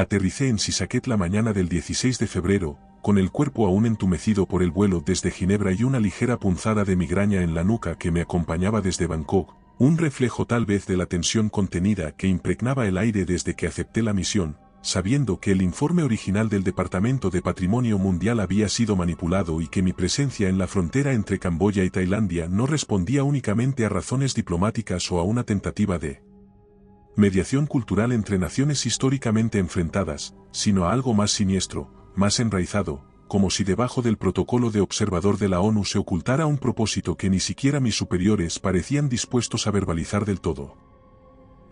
Aterricé en Sisaket la mañana del 16 de febrero, con el cuerpo aún entumecido por el vuelo desde Ginebra y una ligera punzada de migraña en la nuca que me acompañaba desde Bangkok, un reflejo tal vez de la tensión contenida que impregnaba el aire desde que acepté la misión, sabiendo que el informe original del Departamento de Patrimonio Mundial había sido manipulado y que mi presencia en la frontera entre Camboya y Tailandia no respondía únicamente a razones diplomáticas o a una tentativa de mediación cultural entre naciones históricamente enfrentadas, sino a algo más siniestro, más enraizado, como si debajo del protocolo de observador de la ONU se ocultara un propósito que ni siquiera mis superiores parecían dispuestos a verbalizar del todo.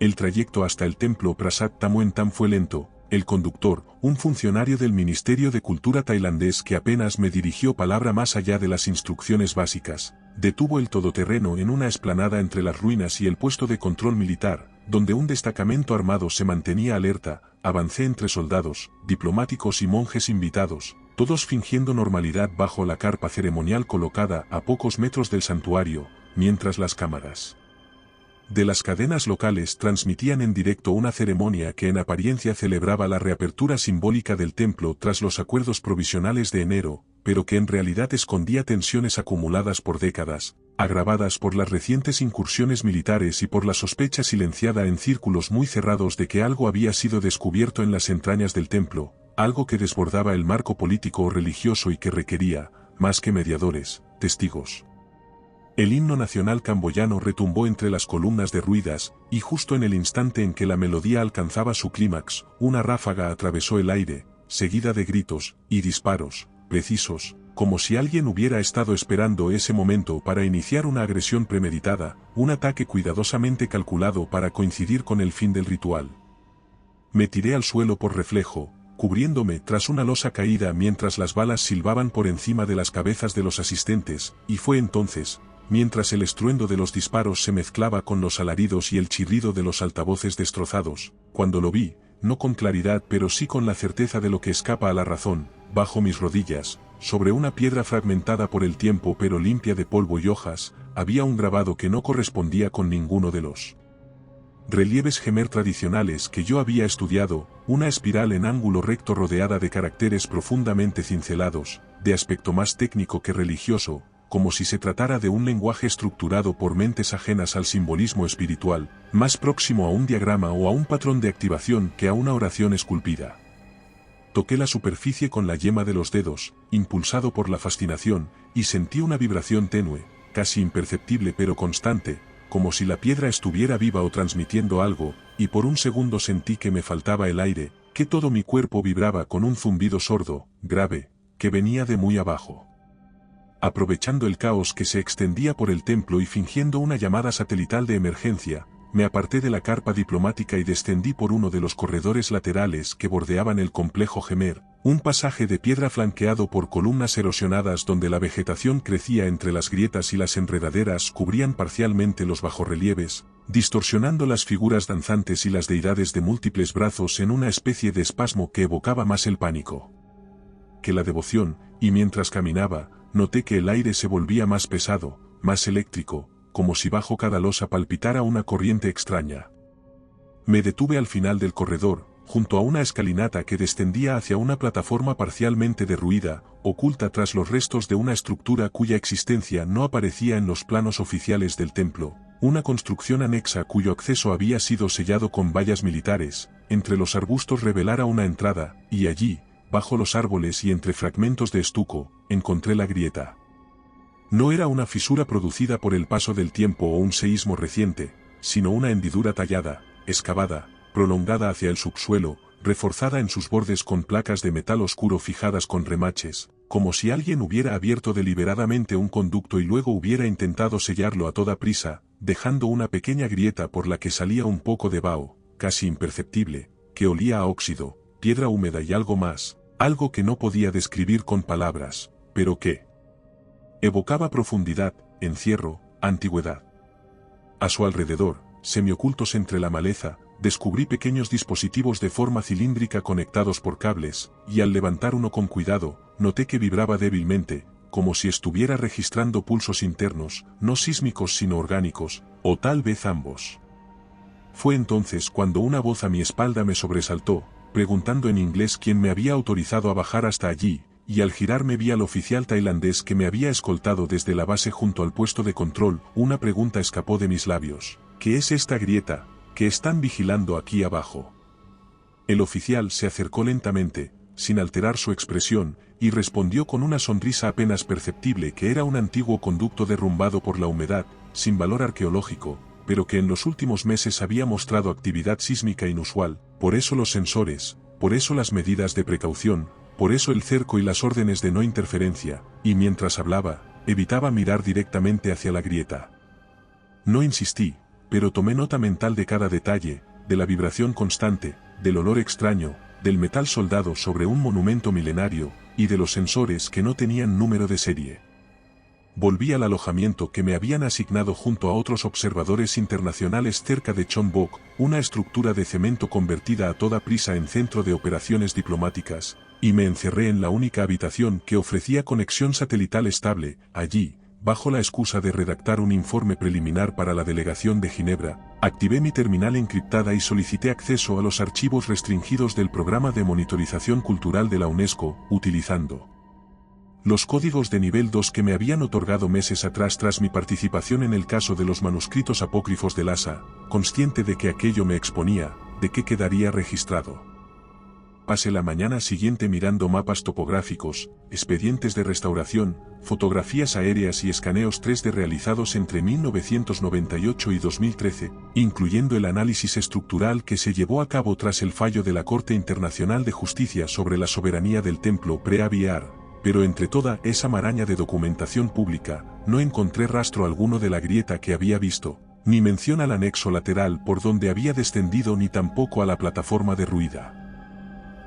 El trayecto hasta el templo Prasat Tamuentam fue lento. El conductor, un funcionario del Ministerio de Cultura tailandés que apenas me dirigió palabra más allá de las instrucciones básicas, detuvo el todoterreno en una explanada entre las ruinas y el puesto de control militar, donde un destacamento armado se mantenía alerta. Avancé entre soldados, diplomáticos y monjes invitados, todos fingiendo normalidad bajo la carpa ceremonial colocada a pocos metros del santuario, mientras las cámaras de las cadenas locales transmitían en directo una ceremonia que en apariencia celebraba la reapertura simbólica del templo tras los acuerdos provisionales de enero, pero que en realidad escondía tensiones acumuladas por décadas, agravadas por las recientes incursiones militares y por la sospecha silenciada en círculos muy cerrados de que algo había sido descubierto en las entrañas del templo, algo que desbordaba el marco político o religioso y que requería, más que mediadores, testigos. El himno nacional camboyano retumbó entre las columnas derruidas, y justo en el instante en que la melodía alcanzaba su clímax, una ráfaga atravesó el aire, seguida de gritos y disparos, precisos, como si alguien hubiera estado esperando ese momento para iniciar una agresión premeditada, un ataque cuidadosamente calculado para coincidir con el fin del ritual. Me tiré al suelo por reflejo, cubriéndome tras una losa caída mientras las balas silbaban por encima de las cabezas de los asistentes, y fue entonces, mientras el estruendo de los disparos se mezclaba con los alaridos y el chirrido de los altavoces destrozados, cuando lo vi, no con claridad pero sí con la certeza de lo que escapa a la razón, bajo mis rodillas, sobre una piedra fragmentada por el tiempo pero limpia de polvo y hojas, había un grabado que no correspondía con ninguno de los relieves Khmer tradicionales que yo había estudiado, una espiral en ángulo recto rodeada de caracteres profundamente cincelados, de aspecto más técnico que religioso, como si se tratara de un lenguaje estructurado por mentes ajenas al simbolismo espiritual, más próximo a un diagrama o a un patrón de activación que a una oración esculpida. Toqué la superficie con la yema de los dedos, impulsado por la fascinación, y sentí una vibración tenue, casi imperceptible pero constante, como si la piedra estuviera viva o transmitiendo algo, y por un segundo sentí que me faltaba el aire, que todo mi cuerpo vibraba con un zumbido sordo, grave, que venía de muy abajo. Aprovechando el caos que se extendía por el templo y fingiendo una llamada satelital de emergencia, me aparté de la carpa diplomática y descendí por uno de los corredores laterales que bordeaban el complejo Khmer, un pasaje de piedra flanqueado por columnas erosionadas donde la vegetación crecía entre las grietas y las enredaderas cubrían parcialmente los bajorrelieves, distorsionando las figuras danzantes y las deidades de múltiples brazos en una especie de espasmo que evocaba más el pánico que la devoción, y mientras caminaba, noté que el aire se volvía más pesado, más eléctrico, como si bajo cada losa palpitara una corriente extraña. Me detuve al final del corredor, junto a una escalinata que descendía hacia una plataforma parcialmente derruida, oculta tras los restos de una estructura cuya existencia no aparecía en los planos oficiales del templo, una construcción anexa cuyo acceso había sido sellado con vallas militares, entre los arbustos revelara una entrada, y allí, bajo los árboles y entre fragmentos de estuco, encontré la grieta. No era una fisura producida por el paso del tiempo o un seísmo reciente, sino una hendidura tallada, excavada, prolongada hacia el subsuelo, reforzada en sus bordes con placas de metal oscuro fijadas con remaches, como si alguien hubiera abierto deliberadamente un conducto y luego hubiera intentado sellarlo a toda prisa, dejando una pequeña grieta por la que salía un poco de vaho, casi imperceptible, que olía a óxido, piedra húmeda y algo más, algo que no podía describir con palabras, pero que evocaba profundidad, encierro, antigüedad. A su alrededor, semiocultos entre la maleza, descubrí pequeños dispositivos de forma cilíndrica conectados por cables, y al levantar uno con cuidado, noté que vibraba débilmente, como si estuviera registrando pulsos internos, no sísmicos sino orgánicos, o tal vez ambos. Fue entonces cuando una voz a mi espalda me sobresaltó, preguntando en inglés quién me había autorizado a bajar hasta allí, y al girarme vi al oficial tailandés que me había escoltado desde la base junto al puesto de control. Una pregunta escapó de mis labios. ¿Qué es esta grieta que están vigilando aquí abajo? El oficial se acercó lentamente, sin alterar su expresión, y respondió con una sonrisa apenas perceptible que era un antiguo conducto derrumbado por la humedad, sin valor arqueológico, pero que en los últimos meses había mostrado actividad sísmica inusual. Por eso los sensores, por eso las medidas de precaución, por eso el cerco y las órdenes de no interferencia, y mientras hablaba, evitaba mirar directamente hacia la grieta. No insistí, pero tomé nota mental de cada detalle, de la vibración constante, del olor extraño, del metal soldado sobre un monumento milenario, y de los sensores que no tenían número de serie. Volví al alojamiento que me habían asignado junto a otros observadores internacionales cerca de Chonbuk, una estructura de cemento convertida a toda prisa en centro de operaciones diplomáticas, y me encerré en la única habitación que ofrecía conexión satelital estable. Allí, bajo la excusa de redactar un informe preliminar para la delegación de Ginebra, activé mi terminal encriptada y solicité acceso a los archivos restringidos del programa de monitorización cultural de la UNESCO, utilizando los códigos de nivel 2 que me habían otorgado meses atrás tras mi participación en el caso de los manuscritos apócrifos de Lhasa, consciente de que aquello me exponía, de que quedaría registrado. Pasé la mañana siguiente mirando mapas topográficos, expedientes de restauración, fotografías aéreas y escaneos 3D realizados entre 1998 y 2013, incluyendo el análisis estructural que se llevó a cabo tras el fallo de la Corte Internacional de Justicia sobre la soberanía del templo Preah Vihear. Pero entre toda esa maraña de documentación pública, no encontré rastro alguno de la grieta que había visto, ni mención al anexo lateral por donde había descendido ni tampoco a la plataforma derruida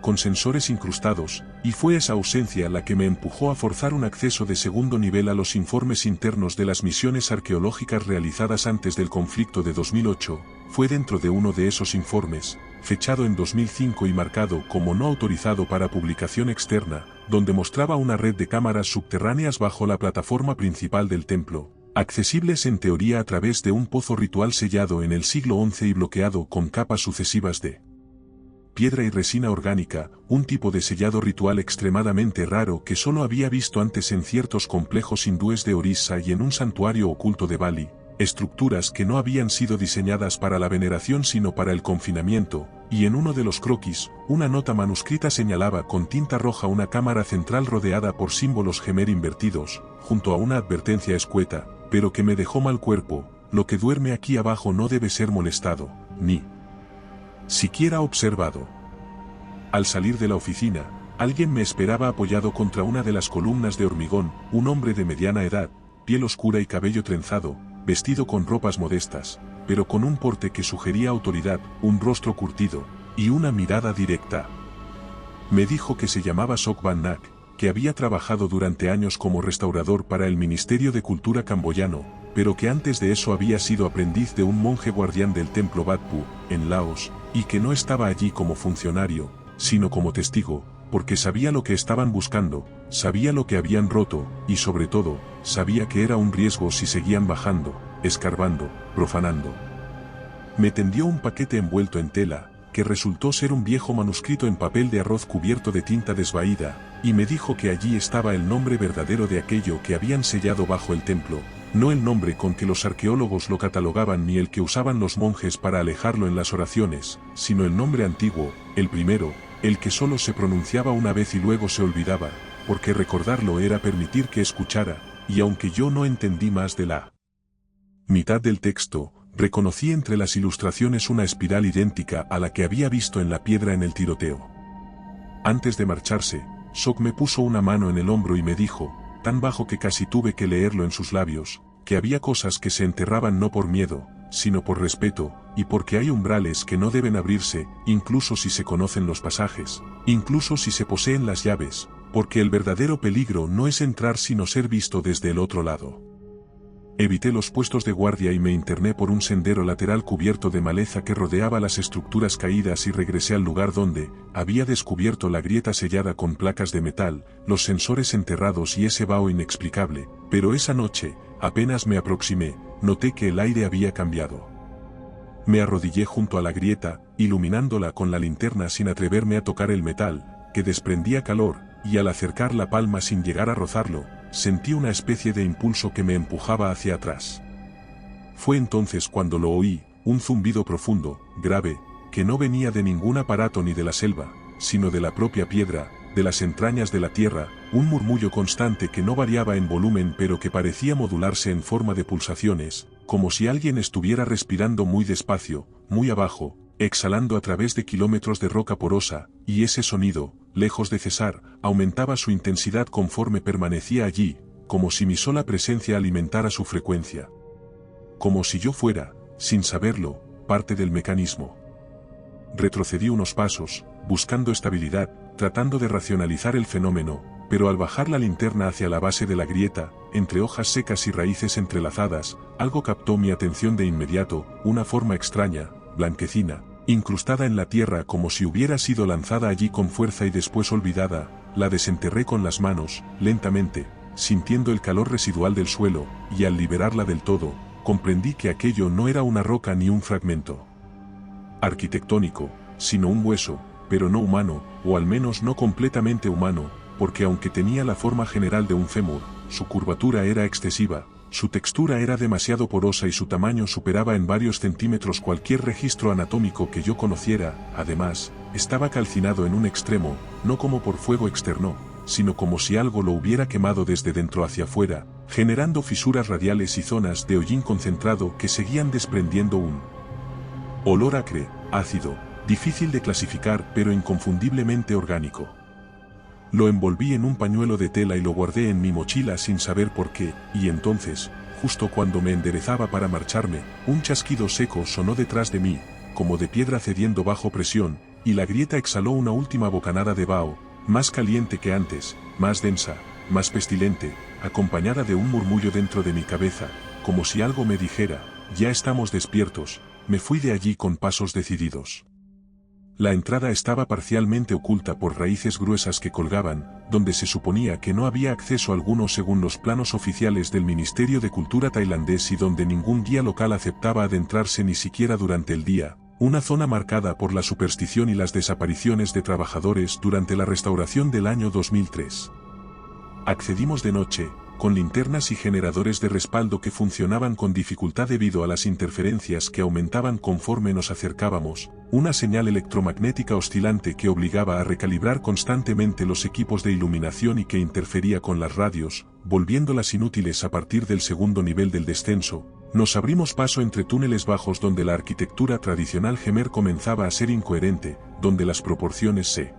con sensores incrustados, y fue esa ausencia la que me empujó a forzar un acceso de segundo nivel a los informes internos de las misiones arqueológicas realizadas antes del conflicto de 2008, fue dentro de uno de esos informes, fechado en 2005 y marcado como no autorizado para publicación externa, donde mostraba una red de cámaras subterráneas bajo la plataforma principal del templo, accesibles en teoría a través de un pozo ritual sellado en el siglo XI y bloqueado con capas sucesivas de piedra y resina orgánica, un tipo de sellado ritual extremadamente raro que solo había visto antes en ciertos complejos hindúes de Orissa y en un santuario oculto de Bali, estructuras que no habían sido diseñadas para la veneración sino para el confinamiento, y en uno de los croquis, una nota manuscrita señalaba con tinta roja una cámara central rodeada por símbolos Gemer invertidos, junto a una advertencia escueta, pero que me dejó mal cuerpo: lo que duerme aquí abajo no debe ser molestado, ni siquiera observado. Al salir de la oficina, alguien me esperaba apoyado contra una de las columnas de hormigón, un hombre de mediana edad, piel oscura y cabello trenzado, vestido con ropas modestas, pero con un porte que sugería autoridad, un rostro curtido, y una mirada directa. Me dijo que se llamaba Sok Van Nak, que había trabajado durante años como restaurador para el Ministerio de Cultura camboyano, pero que antes de eso había sido aprendiz de un monje guardián del templo Wat Pu, en Laos, y que no estaba allí como funcionario, sino como testigo, porque sabía lo que estaban buscando, sabía lo que habían roto, y sobre todo, sabía que era un riesgo si seguían bajando, escarbando, profanando. Me tendió un paquete envuelto en tela, que resultó ser un viejo manuscrito en papel de arroz cubierto de tinta desvaída, y me dijo que allí estaba el nombre verdadero de aquello que habían sellado bajo el templo, no el nombre con que los arqueólogos lo catalogaban ni el que usaban los monjes para alejarlo en las oraciones, sino el nombre antiguo, el primero, el que solo se pronunciaba una vez y luego se olvidaba, porque recordarlo era permitir que escuchara, y aunque yo no entendí más de la mitad del texto, reconocí entre las ilustraciones una espiral idéntica a la que había visto en la piedra en el tiroteo. Antes de marcharse, Sok me puso una mano en el hombro y me dijo, tan bajo que casi tuve que leerlo en sus labios, que había cosas que se enterraban no por miedo, sino por respeto, y porque hay umbrales que no deben abrirse, incluso si se conocen los pasajes, incluso si se poseen las llaves, porque el verdadero peligro no es entrar sino ser visto desde el otro lado. Evité los puestos de guardia y me interné por un sendero lateral cubierto de maleza que rodeaba las estructuras caídas y regresé al lugar donde había descubierto la grieta sellada con placas de metal, los sensores enterrados y ese vaho inexplicable, pero esa noche, apenas me aproximé, noté que el aire había cambiado. Me arrodillé junto a la grieta, iluminándola con la linterna sin atreverme a tocar el metal, que desprendía calor, y al acercar la palma sin llegar a rozarlo, sentí una especie de impulso que me empujaba hacia atrás. Fue entonces cuando lo oí, un zumbido profundo, grave, que no venía de ningún aparato ni de la selva, sino de la propia piedra, de las entrañas de la tierra, un murmullo constante que no variaba en volumen pero que parecía modularse en forma de pulsaciones, como si alguien estuviera respirando muy despacio, muy abajo, exhalando a través de kilómetros de roca porosa, y ese sonido, lejos de cesar, aumentaba su intensidad conforme permanecía allí, como si mi sola presencia alimentara su frecuencia. Como si yo fuera, sin saberlo, parte del mecanismo. Retrocedí unos pasos, buscando estabilidad, tratando de racionalizar el fenómeno, pero al bajar la linterna hacia la base de la grieta, entre hojas secas y raíces entrelazadas, algo captó mi atención de inmediato, una forma extraña, blanquecina, incrustada en la tierra como si hubiera sido lanzada allí con fuerza y después olvidada. La desenterré con las manos, lentamente, sintiendo el calor residual del suelo, y al liberarla del todo, comprendí que aquello no era una roca ni un fragmento arquitectónico, sino un hueso, pero no humano, o al menos no completamente humano, porque aunque tenía la forma general de un fémur, su curvatura era excesiva, su textura era demasiado porosa y su tamaño superaba en varios centímetros cualquier registro anatómico que yo conociera. Además, estaba calcinado en un extremo, no como por fuego externo, sino como si algo lo hubiera quemado desde dentro hacia afuera, generando fisuras radiales y zonas de hollín concentrado que seguían desprendiendo un olor acre, ácido, difícil de clasificar pero inconfundiblemente orgánico. Lo envolví en un pañuelo de tela y lo guardé en mi mochila sin saber por qué, y entonces, justo cuando me enderezaba para marcharme, un chasquido seco sonó detrás de mí, como de piedra cediendo bajo presión, y la grieta exhaló una última bocanada de vaho, más caliente que antes, más densa, más pestilente, acompañada de un murmullo dentro de mi cabeza, como si algo me dijera, ya estamos despiertos. Me fui de allí con pasos decididos. La entrada estaba parcialmente oculta por raíces gruesas que colgaban, donde se suponía que no había acceso alguno según los planos oficiales del Ministerio de Cultura tailandés y donde ningún guía local aceptaba adentrarse ni siquiera durante el día, una zona marcada por la superstición y las desapariciones de trabajadores durante la restauración del año 2003. Accedimos de noche, con linternas y generadores de respaldo que funcionaban con dificultad debido a las interferencias que aumentaban conforme nos acercábamos, una señal electromagnética oscilante que obligaba a recalibrar constantemente los equipos de iluminación y que interfería con las radios, volviéndolas inútiles a partir del segundo nivel del descenso. Nos abrimos paso entre túneles bajos donde la arquitectura tradicional Khmer comenzaba a ser incoherente, donde las proporciones se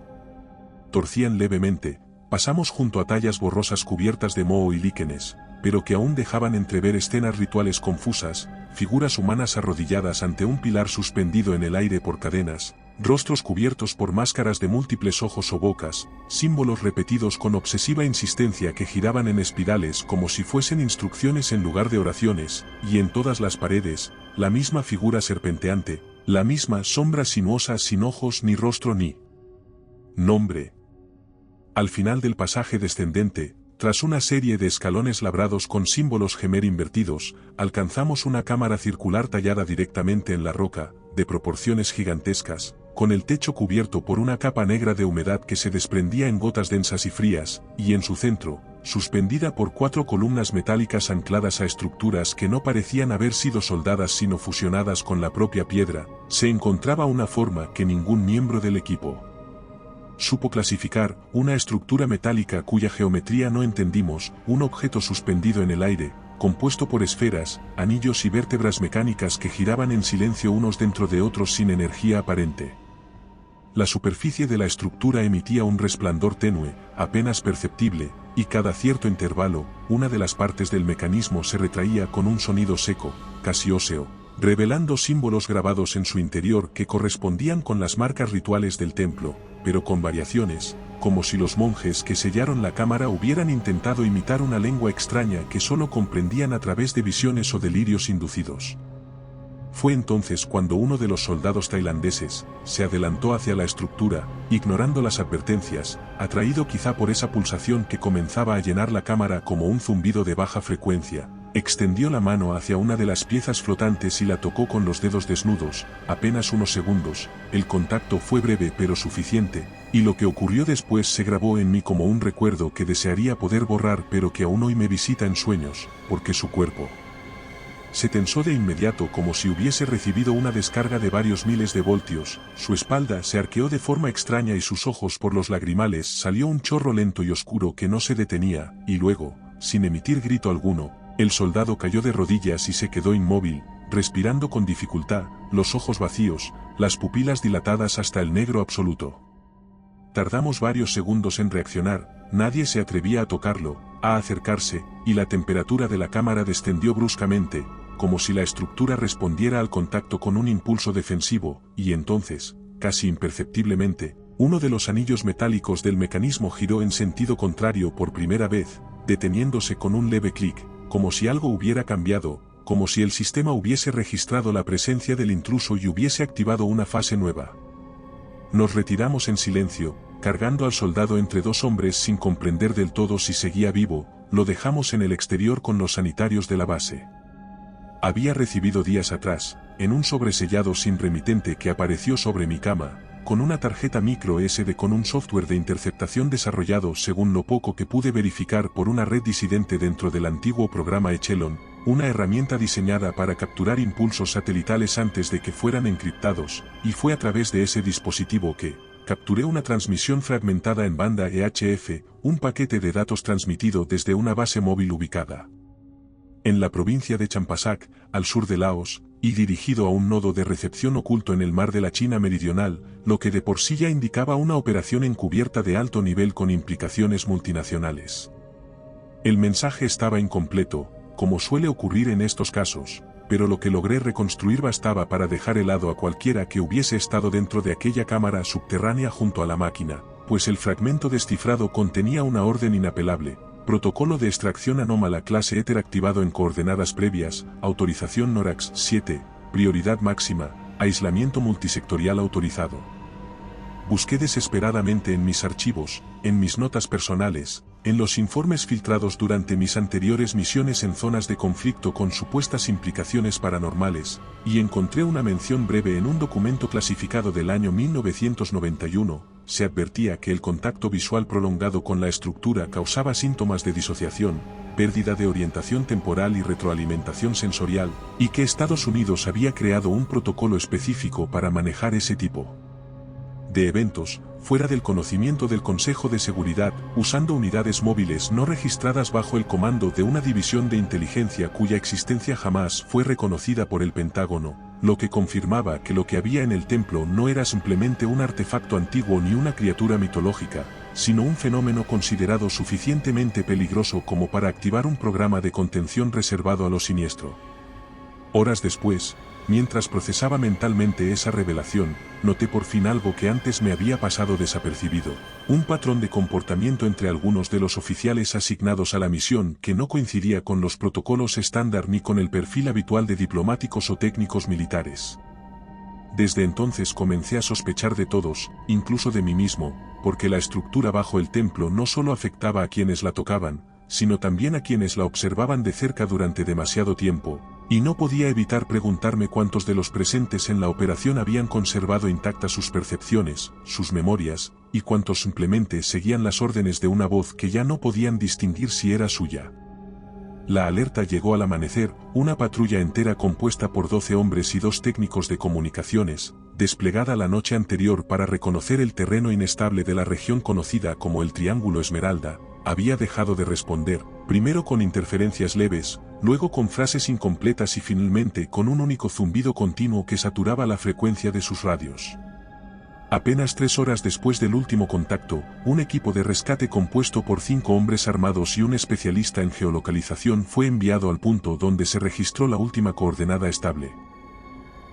torcían levemente. Pasamos junto a tallas borrosas cubiertas de moho y líquenes, pero que aún dejaban entrever escenas rituales confusas, figuras humanas arrodilladas ante un pilar suspendido en el aire por cadenas, rostros cubiertos por máscaras de múltiples ojos o bocas, símbolos repetidos con obsesiva insistencia que giraban en espirales como si fuesen instrucciones en lugar de oraciones, y en todas las paredes, la misma figura serpenteante, la misma sombra sinuosa sin ojos ni rostro ni nombre. Al final del pasaje descendente, tras una serie de escalones labrados con símbolos Khmer invertidos, alcanzamos una cámara circular tallada directamente en la roca, de proporciones gigantescas, con el techo cubierto por una capa negra de humedad que se desprendía en gotas densas y frías, y en su centro, suspendida por 4 columnas metálicas ancladas a estructuras que no parecían haber sido soldadas sino fusionadas con la propia piedra, se encontraba una forma que ningún miembro del equipo supo clasificar, una estructura metálica cuya geometría no entendimos, un objeto suspendido en el aire, compuesto por esferas, anillos y vértebras mecánicas que giraban en silencio unos dentro de otros sin energía aparente. La superficie de la estructura emitía un resplandor tenue, apenas perceptible, y cada cierto intervalo, una de las partes del mecanismo se retraía con un sonido seco, casi óseo, revelando símbolos grabados en su interior que correspondían con las marcas rituales del templo, pero con variaciones, como si los monjes que sellaron la cámara hubieran intentado imitar una lengua extraña que solo comprendían a través de visiones o delirios inducidos. Fue entonces cuando uno de los soldados tailandeses se adelantó hacia la estructura, ignorando las advertencias, atraído quizá por esa pulsación que comenzaba a llenar la cámara como un zumbido de baja frecuencia, Extendió la mano hacia una de las piezas flotantes y la tocó con los dedos desnudos, apenas unos segundos. El contacto fue breve pero suficiente, y lo que ocurrió después se grabó en mí como un recuerdo que desearía poder borrar pero que aún hoy me visita en sueños, porque su cuerpo se tensó de inmediato como si hubiese recibido una descarga de varios miles de voltios, su espalda se arqueó de forma extraña y sus ojos por los lagrimales salió un chorro lento y oscuro que no se detenía, y luego, sin emitir grito alguno, el soldado cayó de rodillas y se quedó inmóvil, respirando con dificultad, los ojos vacíos, las pupilas dilatadas hasta el negro absoluto. Tardamos varios segundos en reaccionar, nadie se atrevía a tocarlo, a acercarse, y la temperatura de la cámara descendió bruscamente, como si la estructura respondiera al contacto con un impulso defensivo, y entonces, casi imperceptiblemente, uno de los anillos metálicos del mecanismo giró en sentido contrario por primera vez, deteniéndose con un leve clic, como si algo hubiera cambiado, como si el sistema hubiese registrado la presencia del intruso y hubiese activado una fase nueva. Nos retiramos en silencio, cargando al soldado entre dos hombres sin comprender del todo si seguía vivo, lo dejamos en el exterior con los sanitarios de la base. Había recibido días atrás, en un sobresellado sin remitente que apareció sobre mi cama, con una tarjeta micro SD con un software de interceptación desarrollado según lo poco que pude verificar por una red disidente dentro del antiguo programa Echelon, una herramienta diseñada para capturar impulsos satelitales antes de que fueran encriptados, y fue a través de ese dispositivo que capturé una transmisión fragmentada en banda EHF, un paquete de datos transmitido desde una base móvil ubicada en la provincia de Champasak, al sur de Laos, y dirigido a un nodo de recepción oculto en el mar de la China Meridional, lo que de por sí ya indicaba una operación encubierta de alto nivel con implicaciones multinacionales. El mensaje estaba incompleto, como suele ocurrir en estos casos, pero lo que logré reconstruir bastaba para dejar helado a cualquiera que hubiese estado dentro de aquella cámara subterránea junto a la máquina, pues el fragmento descifrado contenía una orden inapelable. Protocolo de extracción anómala clase Ether activado en coordenadas previas, autorización NORAX 7, prioridad máxima, aislamiento multisectorial autorizado. Busqué desesperadamente en mis archivos, en mis notas personales, en los informes filtrados durante mis anteriores misiones en zonas de conflicto con supuestas implicaciones paranormales, y encontré una mención breve en un documento clasificado del año 1991. Se advertía que el contacto visual prolongado con la estructura causaba síntomas de disociación, pérdida de orientación temporal y retroalimentación sensorial, y que Estados Unidos había creado un protocolo específico para manejar ese tipo de eventos, fuera del conocimiento del Consejo de Seguridad, usando unidades móviles no registradas bajo el comando de una división de inteligencia cuya existencia jamás fue reconocida por el Pentágono, lo que confirmaba que lo que había en el templo no era simplemente un artefacto antiguo ni una criatura mitológica, sino un fenómeno considerado suficientemente peligroso como para activar un programa de contención reservado a lo siniestro. Horas después, mientras procesaba mentalmente esa revelación, noté por fin algo que antes me había pasado desapercibido, un patrón de comportamiento entre algunos de los oficiales asignados a la misión que no coincidía con los protocolos estándar ni con el perfil habitual de diplomáticos o técnicos militares. Desde entonces comencé a sospechar de todos, incluso de mí mismo, porque la estructura bajo el templo no solo afectaba a quienes la tocaban, sino también a quienes la observaban de cerca durante demasiado tiempo, y no podía evitar preguntarme cuántos de los presentes en la operación habían conservado intactas sus percepciones, sus memorias, y cuántos simplemente seguían las órdenes de una voz que ya no podían distinguir si era suya. La alerta llegó al amanecer, una patrulla entera compuesta por 12 hombres y 2 técnicos de comunicaciones, desplegada la noche anterior para reconocer el terreno inestable de la región conocida como el Triángulo Esmeralda, había dejado de responder, primero con interferencias leves, luego con frases incompletas y finalmente con un único zumbido continuo que saturaba la frecuencia de sus radios. Apenas 3 horas después del último contacto, un equipo de rescate compuesto por 5 hombres armados y un especialista en geolocalización fue enviado al punto donde se registró la última coordenada estable.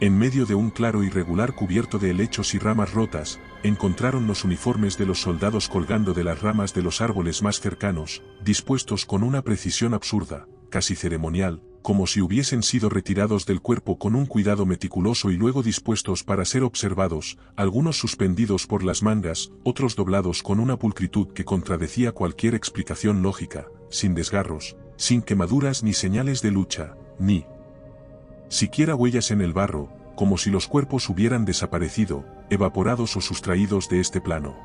En medio de un claro irregular cubierto de helechos y ramas rotas, encontraron los uniformes de los soldados colgando de las ramas de los árboles más cercanos, dispuestos con una precisión absurda, casi ceremonial, como si hubiesen sido retirados del cuerpo con un cuidado meticuloso y luego dispuestos para ser observados, algunos suspendidos por las mangas, otros doblados con una pulcritud que contradecía cualquier explicación lógica, sin desgarros, sin quemaduras ni señales de lucha, ni siquiera huellas en el barro, como si los cuerpos hubieran desaparecido, evaporados o sustraídos de este plano.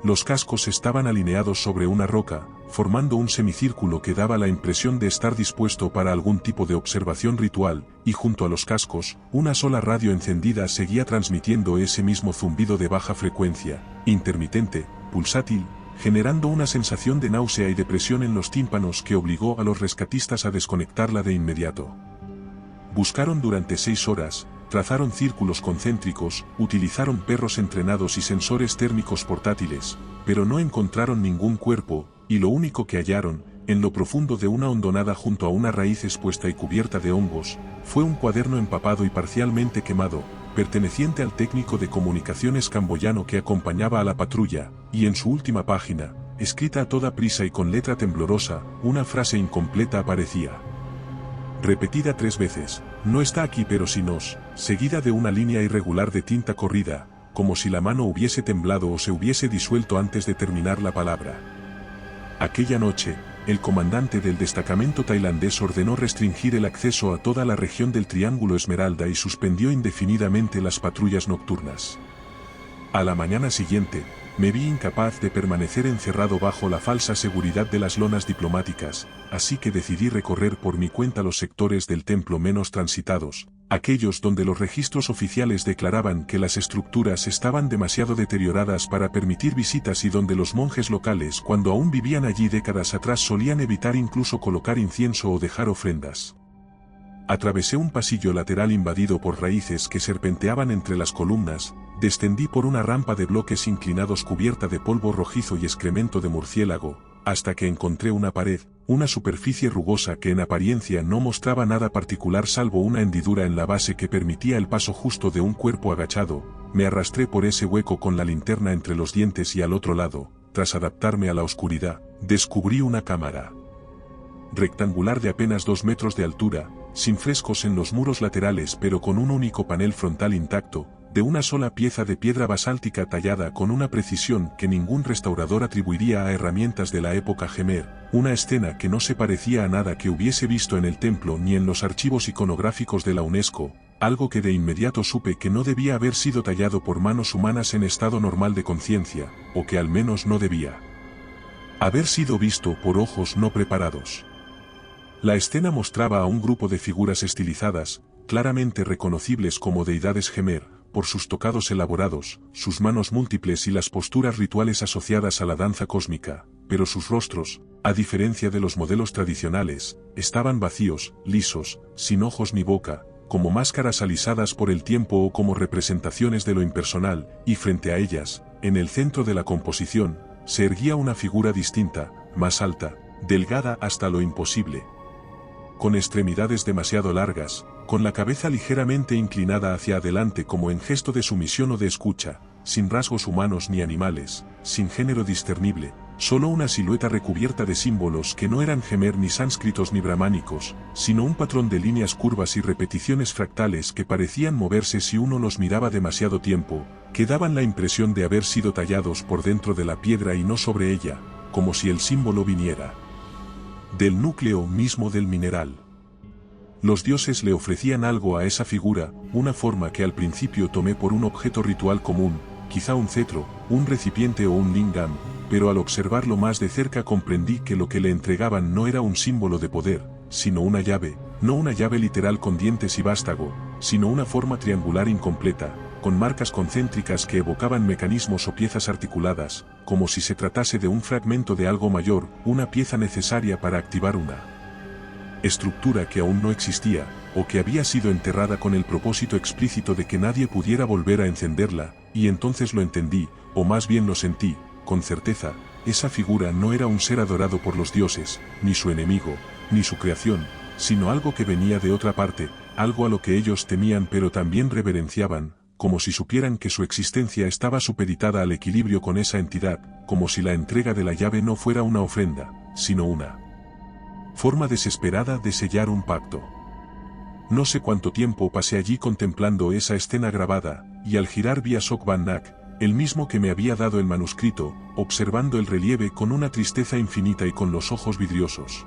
Los cascos estaban alineados sobre una roca, formando un semicírculo que daba la impresión de estar dispuesto para algún tipo de observación ritual, y junto a los cascos, una sola radio encendida seguía transmitiendo ese mismo zumbido de baja frecuencia, intermitente, pulsátil, generando una sensación de náusea y depresión en los tímpanos que obligó a los rescatistas a desconectarla de inmediato. Buscaron durante 6 horas, trazaron círculos concéntricos, utilizaron perros entrenados y sensores térmicos portátiles, pero no encontraron ningún cuerpo, y lo único que hallaron, en lo profundo de una hondonada junto a una raíz expuesta y cubierta de hongos, fue un cuaderno empapado y parcialmente quemado, perteneciente al técnico de comunicaciones camboyano que acompañaba a la patrulla, y en su última página, escrita a toda prisa y con letra temblorosa, una frase incompleta aparecía. Repetida 3 veces, no está aquí pero si nos, seguida de una línea irregular de tinta corrida, como si la mano hubiese temblado o se hubiese disuelto antes de terminar la palabra. Aquella noche, el comandante del destacamento tailandés ordenó restringir el acceso a toda la región del Triángulo Esmeralda y suspendió indefinidamente las patrullas nocturnas. A la mañana siguiente, me vi incapaz de permanecer encerrado bajo la falsa seguridad de las lonas diplomáticas, así que decidí recorrer por mi cuenta los sectores del templo menos transitados, aquellos donde los registros oficiales declaraban que las estructuras estaban demasiado deterioradas para permitir visitas y donde los monjes locales cuando aún vivían allí décadas atrás solían evitar incluso colocar incienso o dejar ofrendas. Atravesé un pasillo lateral invadido por raíces que serpenteaban entre las columnas, descendí por una rampa de bloques inclinados cubierta de polvo rojizo y excremento de murciélago, hasta que encontré una pared, una superficie rugosa que en apariencia no mostraba nada particular salvo una hendidura en la base que permitía el paso justo de un cuerpo agachado. Me arrastré por ese hueco con la linterna entre los dientes y al otro lado, tras adaptarme a la oscuridad, descubrí una cámara rectangular de apenas 2 metros de altura, sin frescos en los muros laterales pero con un único panel frontal intacto, de una sola pieza de piedra basáltica tallada con una precisión que ningún restaurador atribuiría a herramientas de la época Jemer, una escena que no se parecía a nada que hubiese visto en el templo ni en los archivos iconográficos de la UNESCO, algo que de inmediato supe que no debía haber sido tallado por manos humanas en estado normal de conciencia, o que al menos no debía haber sido visto por ojos no preparados. La escena mostraba a un grupo de figuras estilizadas, claramente reconocibles como deidades Jemer, por sus tocados elaborados, sus manos múltiples y las posturas rituales asociadas a la danza cósmica, pero sus rostros, a diferencia de los modelos tradicionales, estaban vacíos, lisos, sin ojos ni boca, como máscaras alisadas por el tiempo o como representaciones de lo impersonal, y frente a ellas, en el centro de la composición, se erguía una figura distinta, más alta, delgada hasta lo imposible, con extremidades demasiado largas, con la cabeza ligeramente inclinada hacia adelante como en gesto de sumisión o de escucha, sin rasgos humanos ni animales, sin género discernible, solo una silueta recubierta de símbolos que no eran Jemer ni sánscritos ni brahmánicos, sino un patrón de líneas curvas y repeticiones fractales que parecían moverse si uno los miraba demasiado tiempo, que daban la impresión de haber sido tallados por dentro de la piedra y no sobre ella, como si el símbolo viniera del núcleo mismo del mineral. Los dioses le ofrecían algo a esa figura, una forma que al principio tomé por un objeto ritual común, quizá un cetro, un recipiente o un lingam, pero al observarlo más de cerca comprendí que lo que le entregaban no era un símbolo de poder, sino una llave, no una llave literal con dientes y vástago, sino una forma triangular incompleta, con marcas concéntricas que evocaban mecanismos o piezas articuladas, como si se tratase de un fragmento de algo mayor, una pieza necesaria para activar una estructura que aún no existía, o que había sido enterrada con el propósito explícito de que nadie pudiera volver a encenderla, y entonces lo entendí, o más bien lo sentí, con certeza, esa figura no era un ser adorado por los dioses, ni su enemigo, ni su creación, sino algo que venía de otra parte, algo a lo que ellos temían pero también reverenciaban, como si supieran que su existencia estaba supeditada al equilibrio con esa entidad, como si la entrega de la llave no fuera una ofrenda, sino una forma desesperada de sellar un pacto. No sé cuánto tiempo pasé allí contemplando esa escena grabada, y al girar vi a Sok Van Nak, el mismo que me había dado el manuscrito, observando el relieve con una tristeza infinita y con los ojos vidriosos.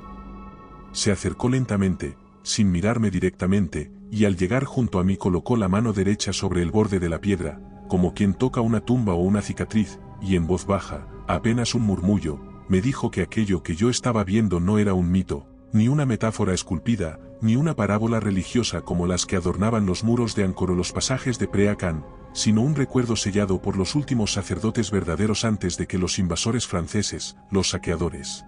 Se acercó lentamente, sin mirarme directamente, y al llegar junto a mí colocó la mano derecha sobre el borde de la piedra, como quien toca una tumba o una cicatriz, y en voz baja, apenas un murmullo, me dijo que aquello que yo estaba viendo no era un mito, ni una metáfora esculpida, ni una parábola religiosa como las que adornaban los muros de Angkor o los pasajes de Preah Khan, sino un recuerdo sellado por los últimos sacerdotes verdaderos antes de que los invasores franceses, los saqueadores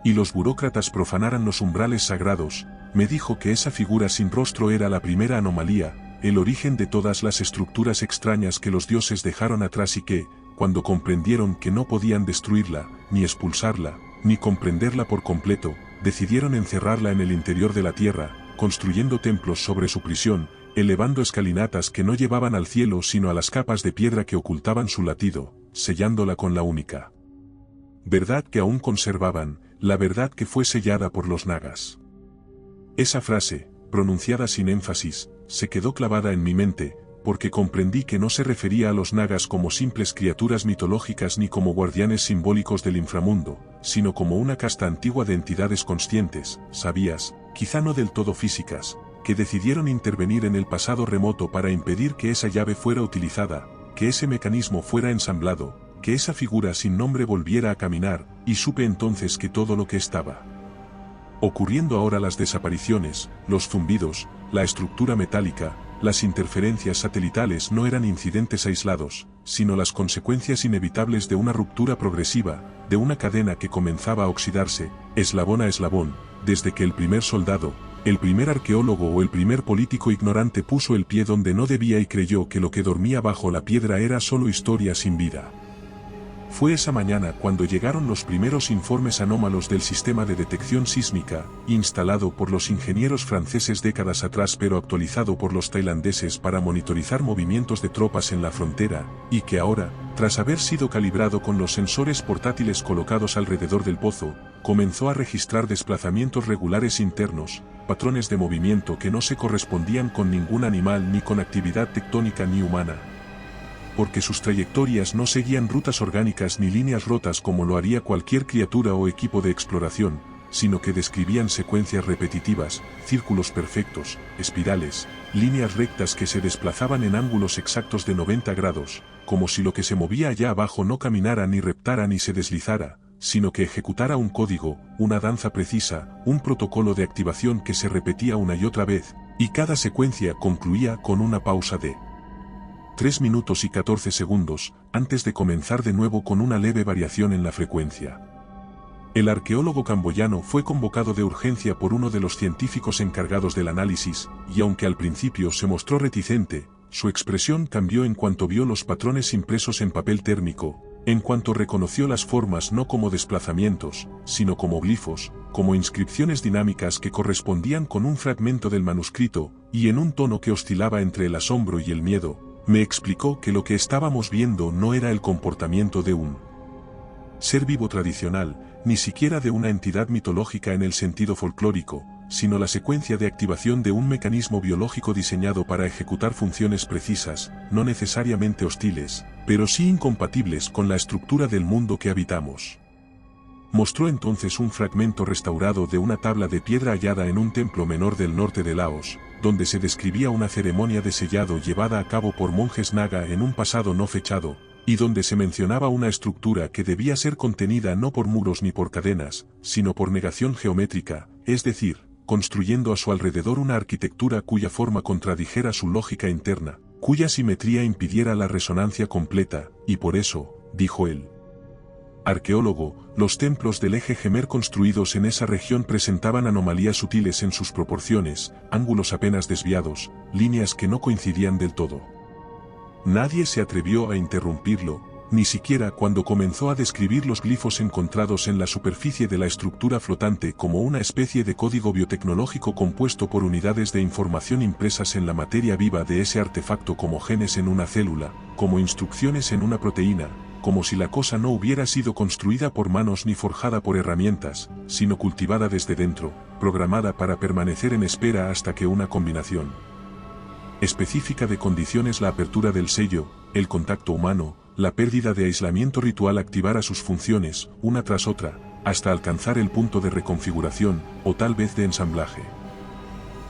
y los burócratas profanaran los umbrales sagrados. Me dijo que esa figura sin rostro era la primera anomalía, el origen de todas las estructuras extrañas que los dioses dejaron atrás y que, cuando comprendieron que no podían destruirla, ni expulsarla, ni comprenderla por completo, decidieron encerrarla en el interior de la tierra, construyendo templos sobre su prisión, elevando escalinatas que no llevaban al cielo sino a las capas de piedra que ocultaban su latido, sellándola con la única verdad que aún conservaban, la verdad que fue sellada por los nagas. Esa frase, pronunciada sin énfasis, se quedó clavada en mi mente, porque comprendí que no se refería a los nagas como simples criaturas mitológicas ni como guardianes simbólicos del inframundo, sino como una casta antigua de entidades conscientes, sabias, quizá no del todo físicas, que decidieron intervenir en el pasado remoto para impedir que esa llave fuera utilizada, que ese mecanismo fuera ensamblado, que esa figura sin nombre volviera a caminar, y supe entonces que todo lo que estaba ocurriendo ahora, las desapariciones, los zumbidos, la estructura metálica, las interferencias satelitales no eran incidentes aislados, sino las consecuencias inevitables de una ruptura progresiva, de una cadena que comenzaba a oxidarse, eslabón a eslabón, desde que el primer soldado, el primer arqueólogo o el primer político ignorante puso el pie donde no debía y creyó que lo que dormía bajo la piedra era solo historia sin vida. Fue esa mañana cuando llegaron los primeros informes anómalos del sistema de detección sísmica, instalado por los ingenieros franceses décadas atrás pero actualizado por los tailandeses para monitorizar movimientos de tropas en la frontera, y que ahora, tras haber sido calibrado con los sensores portátiles colocados alrededor del pozo, comenzó a registrar desplazamientos regulares internos, patrones de movimiento que no se correspondían con ningún animal ni con actividad tectónica ni humana, porque sus trayectorias no seguían rutas orgánicas ni líneas rotas como lo haría cualquier criatura o equipo de exploración, sino que describían secuencias repetitivas, círculos perfectos, espirales, líneas rectas que se desplazaban en ángulos exactos de 90 grados, como si lo que se movía allá abajo no caminara ni reptara ni se deslizara, sino que ejecutara un código, una danza precisa, un protocolo de activación que se repetía una y otra vez, y cada secuencia concluía con una pausa de 3 minutos y 14 segundos, antes de comenzar de nuevo con una leve variación en la frecuencia. El arqueólogo camboyano fue convocado de urgencia por uno de los científicos encargados del análisis, y aunque al principio se mostró reticente, su expresión cambió en cuanto vio los patrones impresos en papel térmico, en cuanto reconoció las formas no como desplazamientos, sino como glifos, como inscripciones dinámicas que correspondían con un fragmento del manuscrito, y en un tono que oscilaba entre el asombro y el miedo, me explicó que lo que estábamos viendo no era el comportamiento de un ser vivo tradicional, ni siquiera de una entidad mitológica en el sentido folclórico, sino la secuencia de activación de un mecanismo biológico diseñado para ejecutar funciones precisas, no necesariamente hostiles, pero sí incompatibles con la estructura del mundo que habitamos. Mostró entonces un fragmento restaurado de una tabla de piedra hallada en un templo menor del norte de Laos, donde se describía una ceremonia de sellado llevada a cabo por monjes naga en un pasado no fechado, y donde se mencionaba una estructura que debía ser contenida no por muros ni por cadenas, sino por negación geométrica, es decir, construyendo a su alrededor una arquitectura cuya forma contradijera su lógica interna, cuya simetría impidiera la resonancia completa, y por eso, dijo él, arqueólogo, los templos del eje Gemer construidos en esa región presentaban anomalías sutiles en sus proporciones, ángulos apenas desviados, líneas que no coincidían del todo. Nadie se atrevió a interrumpirlo, ni siquiera cuando comenzó a describir los glifos encontrados en la superficie de la estructura flotante como una especie de código biotecnológico compuesto por unidades de información impresas en la materia viva de ese artefacto como genes en una célula, como instrucciones en una proteína, como si la cosa no hubiera sido construida por manos ni forjada por herramientas, sino cultivada desde dentro, programada para permanecer en espera hasta que una combinación específica de condiciones, la apertura del sello, el contacto humano, la pérdida de aislamiento ritual activara sus funciones, una tras otra, hasta alcanzar el punto de reconfiguración, o tal vez de ensamblaje.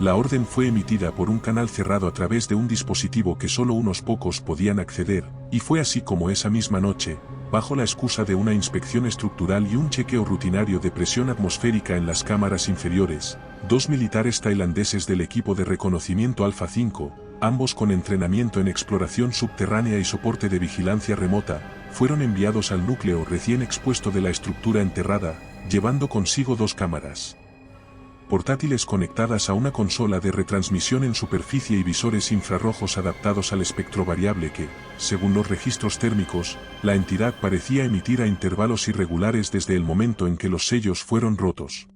La orden fue emitida por un canal cerrado a través de un dispositivo que solo unos pocos podían acceder, y fue así como esa misma noche, bajo la excusa de una inspección estructural y un chequeo rutinario de presión atmosférica en las cámaras inferiores, 2 militares tailandeses del equipo de reconocimiento Alpha 5, ambos con entrenamiento en exploración subterránea y soporte de vigilancia remota, fueron enviados al núcleo recién expuesto de la estructura enterrada, llevando consigo 2 cámaras portátiles conectadas a una consola de retransmisión en superficie y visores infrarrojos adaptados al espectro variable que, según los registros térmicos, la entidad parecía emitir a intervalos irregulares desde el momento en que los sellos fueron rotos.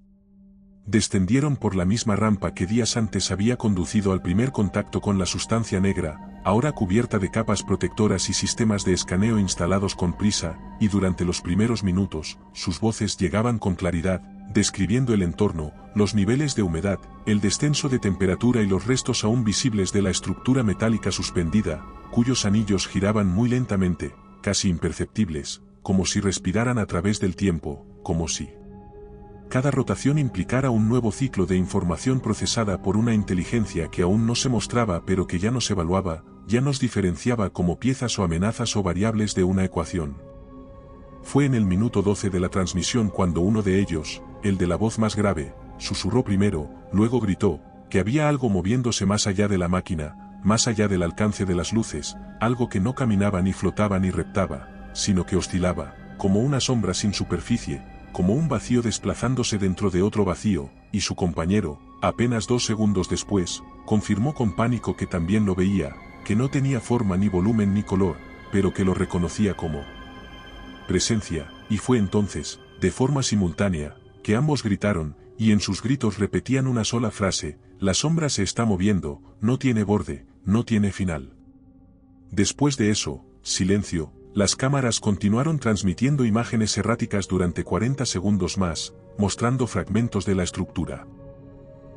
Descendieron por la misma rampa que días antes había conducido al primer contacto con la sustancia negra, ahora cubierta de capas protectoras y sistemas de escaneo instalados con prisa, y durante los primeros minutos, sus voces llegaban con claridad, describiendo el entorno, los niveles de humedad, el descenso de temperatura y los restos aún visibles de la estructura metálica suspendida, cuyos anillos giraban muy lentamente, casi imperceptibles, como si respiraran a través del tiempo, como si cada rotación implicara un nuevo ciclo de información procesada por una inteligencia que aún no se mostraba pero que ya nos evaluaba, ya nos diferenciaba como piezas o amenazas o variables de una ecuación. Fue en el minuto 12 de la transmisión cuando uno de ellos, el de la voz más grave, susurró primero, luego gritó, que había algo moviéndose más allá de la máquina, más allá del alcance de las luces, algo que no caminaba ni flotaba ni reptaba, sino que oscilaba, como una sombra sin superficie, como un vacío desplazándose dentro de otro vacío, y su compañero, apenas 2 segundos después, confirmó con pánico que también lo veía, que no tenía forma ni volumen ni color, pero que lo reconocía como presencia, y fue entonces, de forma simultánea, que ambos gritaron, y en sus gritos repetían una sola frase: la sombra se está moviendo, no tiene borde, no tiene final. Después de eso, silencio, las cámaras continuaron transmitiendo imágenes erráticas durante 40 segundos más, mostrando fragmentos de la estructura.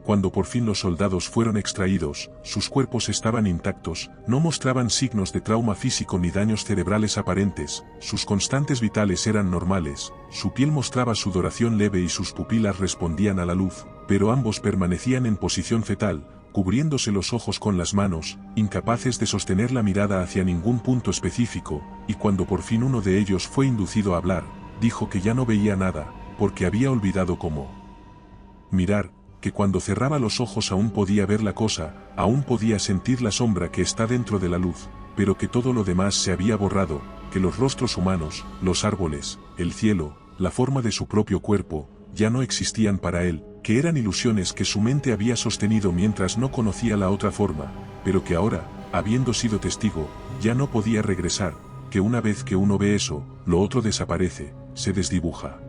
Cuando por fin los soldados fueron extraídos, sus cuerpos estaban intactos, no mostraban signos de trauma físico ni daños cerebrales aparentes, sus constantes vitales eran normales, su piel mostraba sudoración leve y sus pupilas respondían a la luz, pero ambos permanecían en posición fetal, cubriéndose los ojos con las manos, incapaces de sostener la mirada hacia ningún punto específico, y cuando por fin uno de ellos fue inducido a hablar, dijo que ya no veía nada, porque había olvidado cómo mirar, que cuando cerraba los ojos aún podía ver la cosa, aún podía sentir la sombra que está dentro de la luz, pero que todo lo demás se había borrado, que los rostros humanos, los árboles, el cielo, la forma de su propio cuerpo, ya no existían para él, que eran ilusiones que su mente había sostenido mientras no conocía la otra forma, pero que ahora, habiendo sido testigo, ya no podía regresar, que una vez que uno ve eso, lo otro desaparece, se desdibuja.